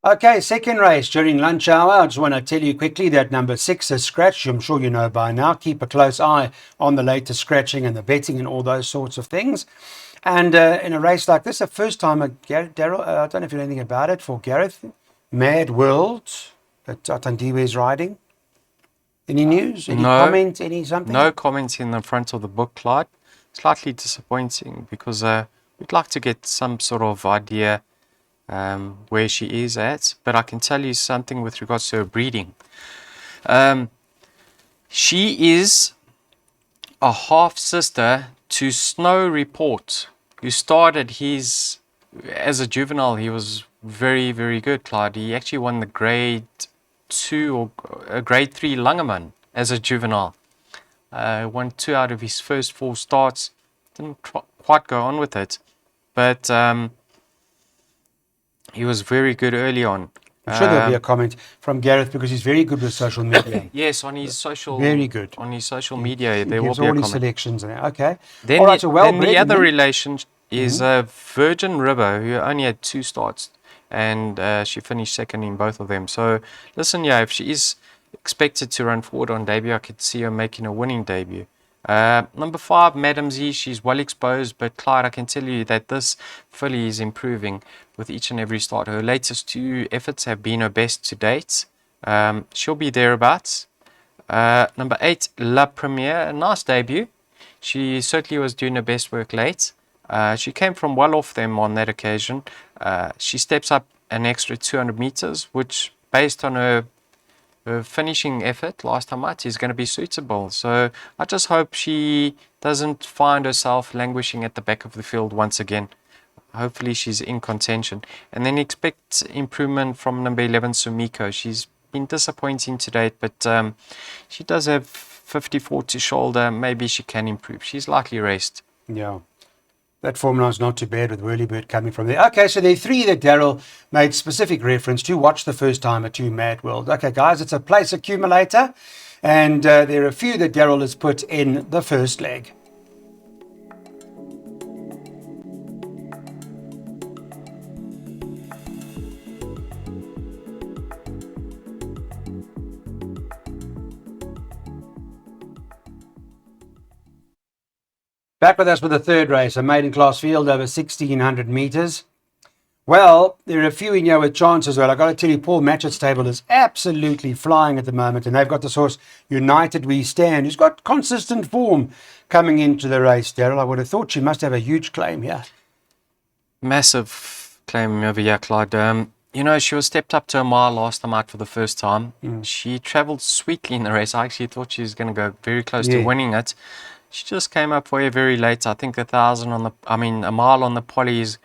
Okay, second race during lunch hour. I just want to tell you quickly that number 6 is scratched. I'm sure you know by now. Keep a close eye on the latest scratching and the betting and all those sorts of things. And in a race like this, a first time, Daryl, I don't know if you know anything about it, for Gareth, Mad World, that Tatandiwe is riding. Any news? Any comment? Any something? No comments in the front of the book, Clyde. Slightly disappointing because we'd like to get some sort of idea where she is at, but I can tell you something with regards to her breeding. She is a half sister to Snow Report, who started as a juvenile. He was very, very good, Clyde. He actually won the grade 2 or grade 3 Langeman as a juvenile. Won 2 out of his first 4 starts. Didn't quite go on with it, but he was very good early on. I'm sure there'll be a comment from Gareth because he's very good with social media. Yes, on his social. Very good. On his social media, there will gives be a all his comment. selections there. Okay. Then, all right, so then the other relation is Virgin River, who only had 2 starts, and she finished second in both of them. So, listen, yeah, if she is expected to run forward on debut, I could see her making a winning debut. Number 5, Madam Z, she's well exposed, but Clyde, I can tell you that this filly is improving with each and every start. Her latest 2 efforts have been her best to date. She'll be thereabouts. Number 8, La Premiere, a nice debut. She certainly was doing her best work late. She came from well off them on that occasion. She steps up an extra 200 meters, which, based on her finishing effort last time out, is going to be suitable. So I just hope she doesn't find herself languishing at the back of the field once again. Hopefully she's in contention. And then expect improvement from number 11, Sumiko. She's been disappointing to date, but she does have 54 to shoulder. Maybe she can improve. She's likely raced. Yeah. That formula is not too bad with Whirlybird coming from there. Okay, so there are 3 that Daryl made specific reference to. Watch the first time at 2 Mad World. Okay, guys, it's a place accumulator. And there are a few that Daryl has put in the first leg. Back with us for the third race, a maiden class field over 1,600 metres. Well, there are a few in here with chance as well. I've got to tell you, Paul Matchett's table is absolutely flying at the moment, and they've got this horse, United We Stand, who's got consistent form coming into the race, Daryl. I would have thought she must have a huge claim here. Massive claim over here, Clyde. You know, she was stepped up to a mile last time out for the first time. She travelled sweetly in the race. I actually thought she was going to go very close to winning it. She just came up for you very late. I think a mile on the poly is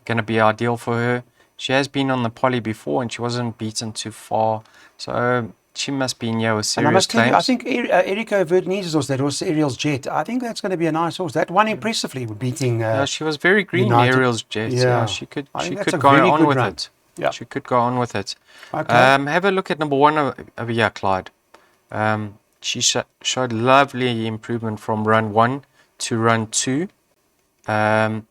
going to be ideal for her. She has been on the poly before and she wasn't beaten too far. So she must be in here with serious claims. I think Erico Verdinez's horse, that horse, Ariel's Jet, I think that's going to be a nice horse. That won impressively with beating yeah, she was very green, United. Ariel's Jet. Yeah, she could go on with it. Yeah. She could go on with it. Okay. Have a look at number 1 over here, Clyde. She showed lovely improvement from run 1 to run 2. And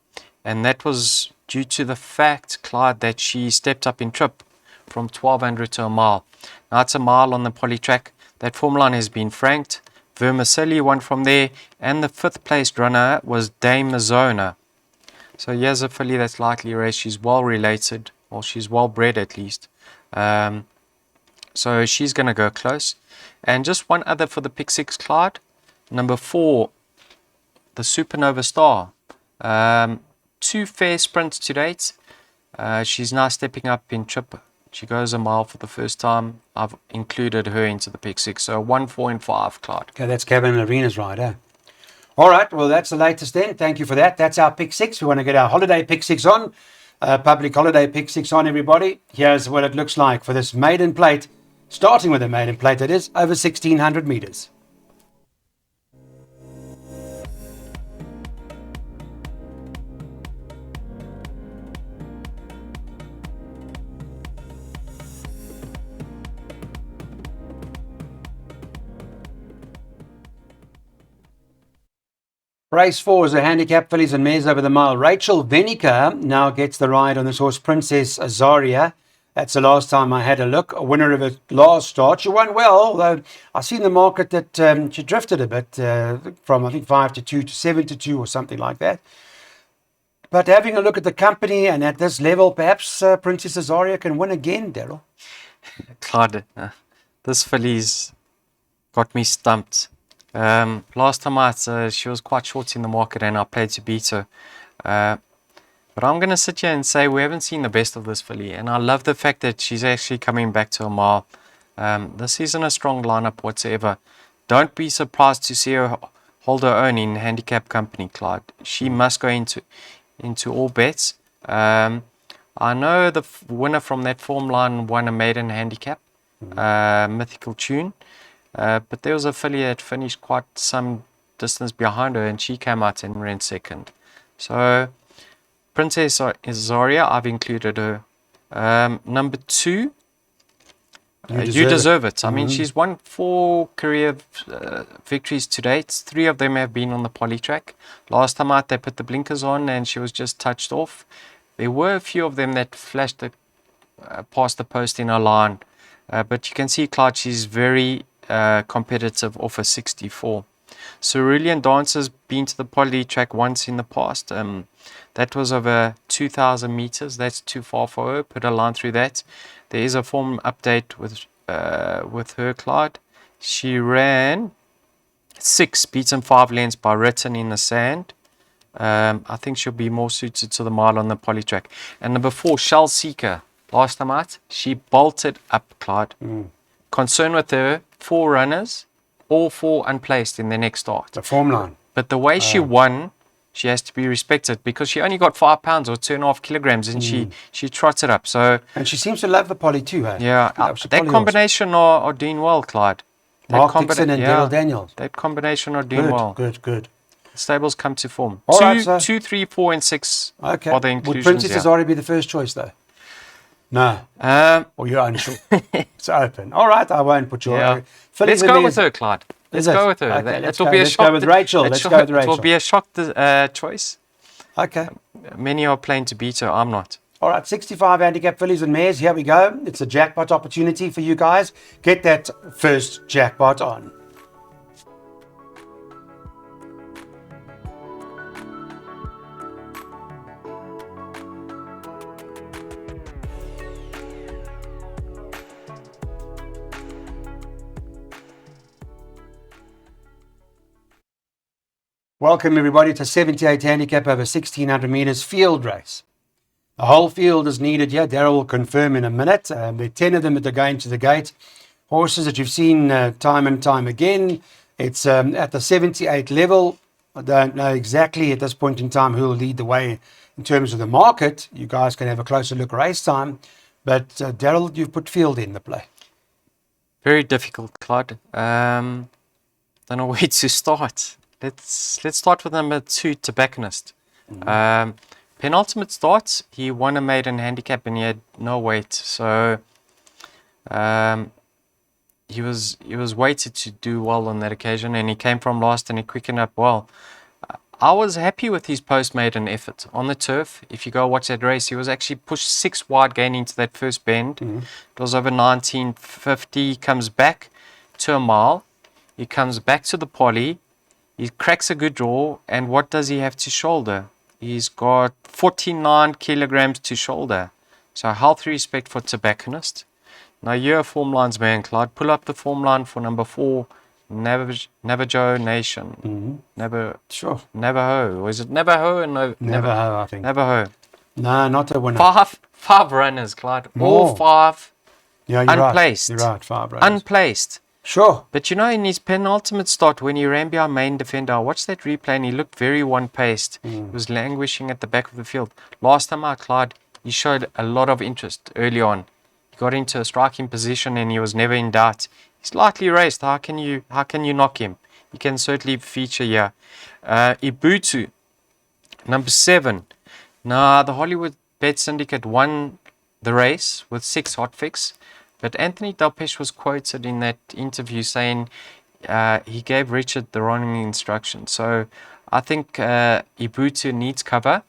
that was due to the fact, Clyde, that she stepped up in trip from 1,200 to a mile. Now it's a mile on the poly track. That form line has been franked. Vermicelli won from there. And the 5th placed runner was Dame Mazona. So here's a filly that's likely raced. She's well related, or she's well bred at least. So she's going to go close. And just one other for the pick 6, Clyde. Number 4, the Supernova Star. 2 fair sprints to date. She's now stepping up in trip. She goes a mile for the first time. I've included her into the pick 6. So 1, 4, and 5, Clyde. Okay, that's Kevin Arena's rider. All right, well, that's the latest then. Thank you for that. That's our pick 6. We want to get our holiday pick 6 on. Public holiday pick 6 on, everybody. Here's what it looks like for this maiden plate. Starting with a maiden plate that is over 1,600 metres. Race 4 is a handicap fillies and mares over the mile. Rachel Venica now gets the ride on this horse, Princess Azaria. That's the last time I had a look. A winner of her last start. She won well, although I see in the market that she drifted a bit from, I think, 5 to 2 to 7 to 2 or something like that. But having a look at the company and at this level, perhaps Princess Azaria can win again, Daryl. Clyde, this filly's got me stumped. Last time out, she was quite short in the market and I played to beat her. But I'm going to sit here and say we haven't seen the best of this filly. And I love the fact that she's actually coming back to a mile. This isn't a strong lineup whatsoever. Don't be surprised to see her hold her own in handicap company, Clyde. She must go into all bets. I know the winner from that form line won a maiden handicap, Mythical Tune. But there was a filly that finished quite some distance behind her and she came out and ran second. So Princess Azaria, I've included her. Number 2, You Deserve It. I mean, she's won 4 career victories to date. 3 of them have been on the poly track. Last time out, they put the blinkers on and she was just touched off. There were a few of them that flashed past the post in her line. But you can see, Clyde, she's very competitive off a 64. Cerulean Dance has been to the poly track once in the past. That was over 2,000 meters. That's too far for her. Put a line through that. There is a form update with her, Clyde. She ran 6, beaten 5 lengths by Written in the Sand. I think she'll be more suited to the mile on the poly track. And number 4, Shell Seeker. Last time out, she bolted up, Clyde. Concern with her, 4 runners, all 4 unplaced in the next start. The form line. But the way she won, she has to be respected because she only got 5 pounds or 2.5 kilograms and she trotted up. So, and she seems to love the poly too, hey? Yeah, that combination are doing well, Clyde. Mark Dixon and Daryl Daniels. That combination are doing well. Good. The stables come to form. All right, 2, 3, 4, and 6 are the inclusions. Would Princess Azaria be the first choice though? No. Or you're unsure? It's open. All right, I won't put your... Yeah. Let's go with her, Clyde. Let's go with her. Okay, it will be a shock. Let's go with Rachel. Let's go with Rachel. It will be a shock choice. Okay. Many are playing to beat her. I'm not. All right, 65 handicap fillies and mares. Here we go. It's a jackpot opportunity for you guys. Get that first jackpot on. Welcome everybody to 78 handicap over 1600 meters field race. The whole field is needed here. Daryl will confirm in a minute. There are 10 of them that are going to the gate. Horses that you've seen time and time again. It's at the 78 level. I don't know exactly at this point in time who will lead the way in terms of the market. You guys can have a closer look race time. But Daryl, you've put field in the play. Very difficult, Clyde. Don't know where to start. Let's start with number 2, Tobacconist. Penultimate start, he won a maiden handicap and he had no weight, so he was weighted to do well on that occasion, and he came from last and he quickened up well. I was happy with his post-maiden effort on the turf. If you go watch that race, he was actually pushed 6 wide going into that first bend. It was over 1950. He comes back to a mile. He comes back to the poly. He cracks a good draw, and what does he have to shoulder? He's got 49 kilograms to shoulder. So healthy respect for Tobacconist. Now you're a form lines man, Clyde. Pull up the form line for number 4, Navajo Nation. Navajo. Or is it Navajo? No, Navajo, I think. Navajo. No, not a winner. Five runners, Clyde. More. All 5 Yeah, you're unplaced. Right. You're right, 5 runners. Unplaced. Sure. But you know, in his penultimate start, when he ran behind main defender, I watched that replay and he looked very one-paced. He was languishing at the back of the field. Last time out, Clyde, he showed a lot of interest early on. He got into a striking position and he was never in doubt. He's lightly raced. How can you knock him? He can certainly feature here. Ibutu, number 7. Now, the Hollywood Bet Syndicate won the race with 6 hotfix. But Anthony Delpeche was quoted in that interview saying he gave Richard the wrong instructions. So I think Ibutu needs cover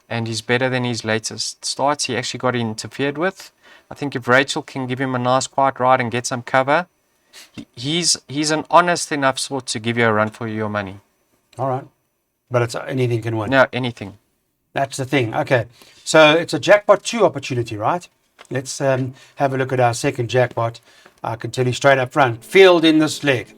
and he's better than his latest starts. He actually got interfered with. I think if Rachel can give him a nice quiet ride and get some cover, he's an honest enough sort to give you a run for your money. All right. But it's anything can win. No, anything. That's the thing. Okay. So it's a jackpot 2 opportunity, right? Let's have a look at our second jackpot. I can tell you straight up front. Field in this leg.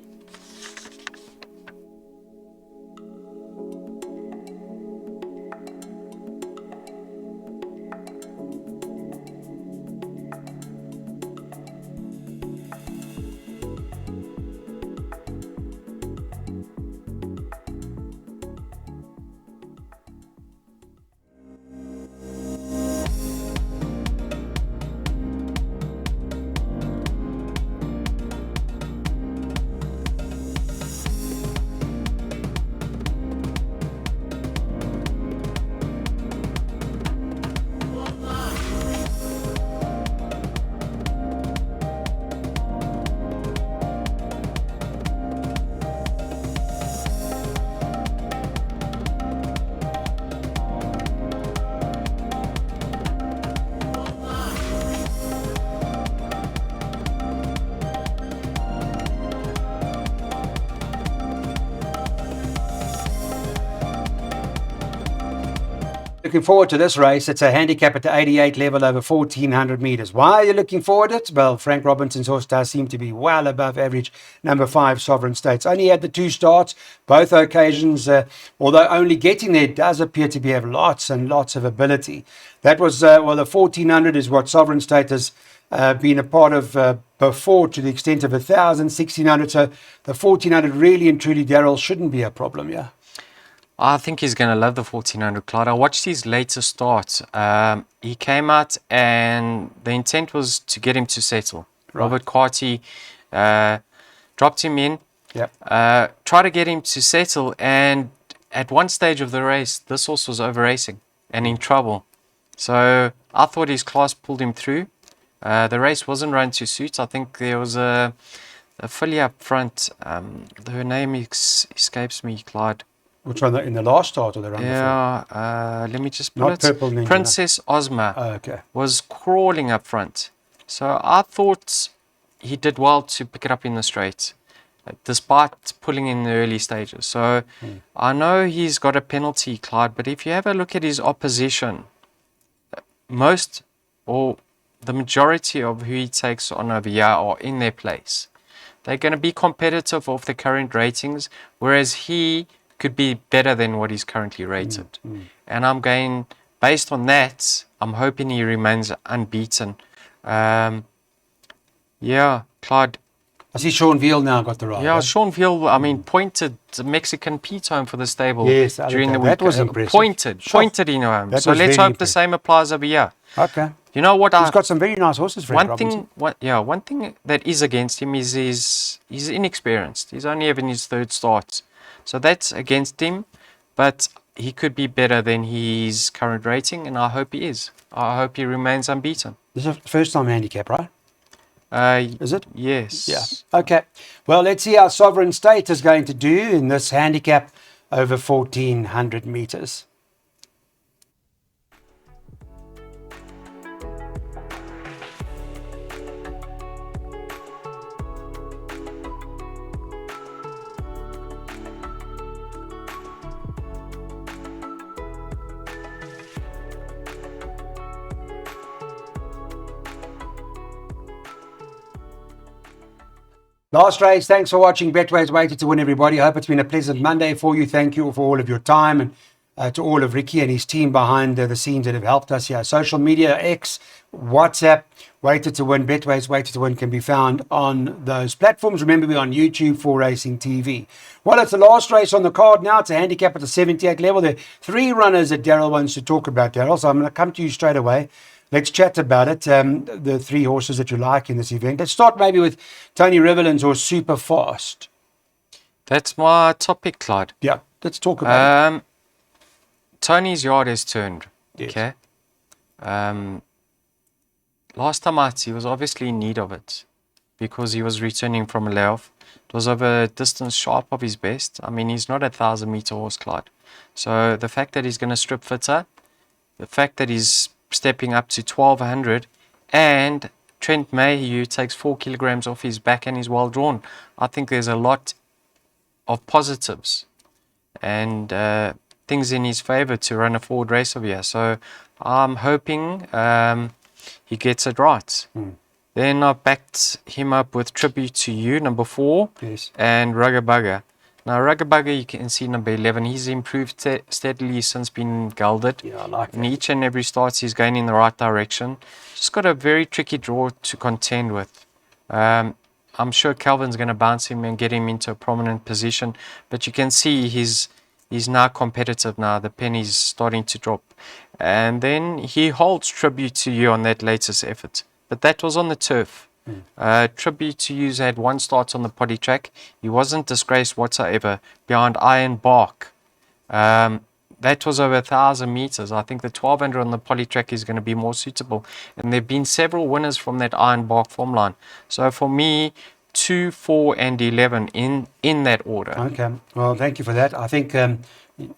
Looking forward to this race. It's a handicap at the 88 level over 1,400 meters. Why are you looking forward to it? Well, Frank Robinson's horse does seem to be well above average. Number 5, Sovereign States. Only had the 2 starts, both occasions, although only getting there does appear to have lots and lots of ability. That was, the 1,400 is what Sovereign State has been a part of before, to the extent of 1,000, 1,600. So the 1,400 really and truly, Daryl, shouldn't be a problem, yeah? I think he's going to love the 1,400, Clyde. I watched his later start. He came out and the intent was to get him to settle. Right. Robert Carty dropped him in, yep. Tried to get him to settle, and at one stage of the race, this horse was over racing and in trouble. So I thought his class pulled him through. The race wasn't run to suit. I think there was a filly up front. Her name escapes me, Clyde. Which one, in the last start or the run before? Yeah, let me just pull it. Purple Ninja, Princess Ozma was crawling up front. So I thought he did well to pick it up in the straight, despite pulling in the early stages. So I know he's got a penalty, Clyde, but if you have a look at his opposition, most or the majority of who he takes on over here are in their place. They're going to be competitive off the current ratings, whereas he could be better than what he's currently rated. And I'm going, based on that, I'm hoping he remains unbeaten. Yeah, Clyde. I see Sean Veal now got the ride. Yeah, Sean Veal, I mean, pointed the Mexican Pete home for the stable during the week. That was impressive. Pointed in home. So let's hope the same applies over here. Okay. You know what? He's got some very nice horses, Frank Robinson. One thing that is against him is he's inexperienced. He's only having his 3rd start. So that's against him, but he could be better than his current rating, and I hope he is. I hope he remains unbeaten. This is the first time handicap, right? Is it? Yes. Yeah. Okay. Well, let's see how Sovereign State is going to do in this handicap over 1,400 meters. Last race. Thanks for watching Betway's Weighted to Win, everybody. I hope it's been a pleasant Monday for you. Thank you for all of your time, and to all of Ricky and his team behind the scenes that have helped us here. Social media, X, WhatsApp, Weighted to Win, Betway's Weighted to Win can be found on those platforms. Remember, we're on YouTube for Racing TV. Well, it's the last race on the card now. It's a handicap at the 78 level. There are 3 runners that Daryl wants to talk about, Daryl, so I'm going to come to you straight away. Let's chat about it, the 3 horses that you like in this event. Let's start maybe with Tony Rivelin's horse, Super Fast. That's my topic, Clyde. Yeah, let's talk about it. Tony's yard has turned, yes. Okay? Last time he was obviously in need of it because he was returning from a layoff. It was over a distance sharp of his best. I mean, he's not a 1,000-meter horse, Clyde. So the fact that he's going to strip fitter, the fact that he's stepping up to 1,200, and Trent Mayhew takes 4 kilograms off his back and is well drawn. I think there's a lot of positives and things in his favor to run a forward race over here. So I'm hoping he gets it right. Then I backed him up with Tribute to You, number 4, Yes. and Rugger Bugger. Now, Rugger Bugger, you can see number 11. He's improved steadily since being gelded. Yeah, I like In that. each and every start, he's going in the right direction. Just got a very tricky draw to contend with. I'm sure Calvin's going to bounce him and get him into a prominent position. But you can see he's now competitive now. The penny's starting to drop. And then he holds Tribute to You on that latest effort. But that was on the turf. Tribute to You's had 1 start on the potty track. He wasn't disgraced whatsoever behind Iron Bark. That was over 1,000 meters. I think the 1200 on the poly track is going to be more suitable. And there have been several winners from that Iron Bark form line. So for me, 2, 4, and 11 in that order. Okay. Well, thank you for that. I think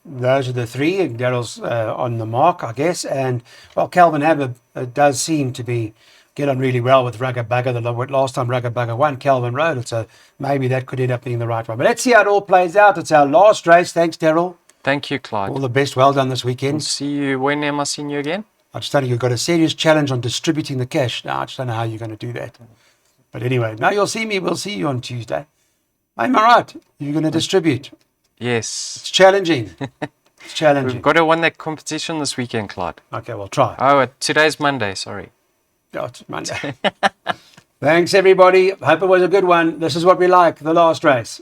those are the 3. Daryl's on the mark, I guess. And, well, Calvin Habib does seem to get on really well with Rugger Bugger. The last time Rugger Bugger won, Calvin rode it. So maybe that could end up being the right one. But let's see how it all plays out. It's our last race. Thanks, Daryl. Thank you, Clyde. All the best. Well done this weekend. See you. When am I seeing you again? I just think you've got a serious challenge on distributing the cash. Now, I just don't know how you're going to do that. But anyway, now you'll see me. We'll see you on Tuesday. Am I right? You're going to distribute. Yes. It's challenging. It's challenging. We've got to win that competition this weekend, Clyde. Okay, well, try. Oh, today's Monday, sorry. Oh, it's Monday. Thanks, everybody. Hope it was a good one. This is what we like, the last race.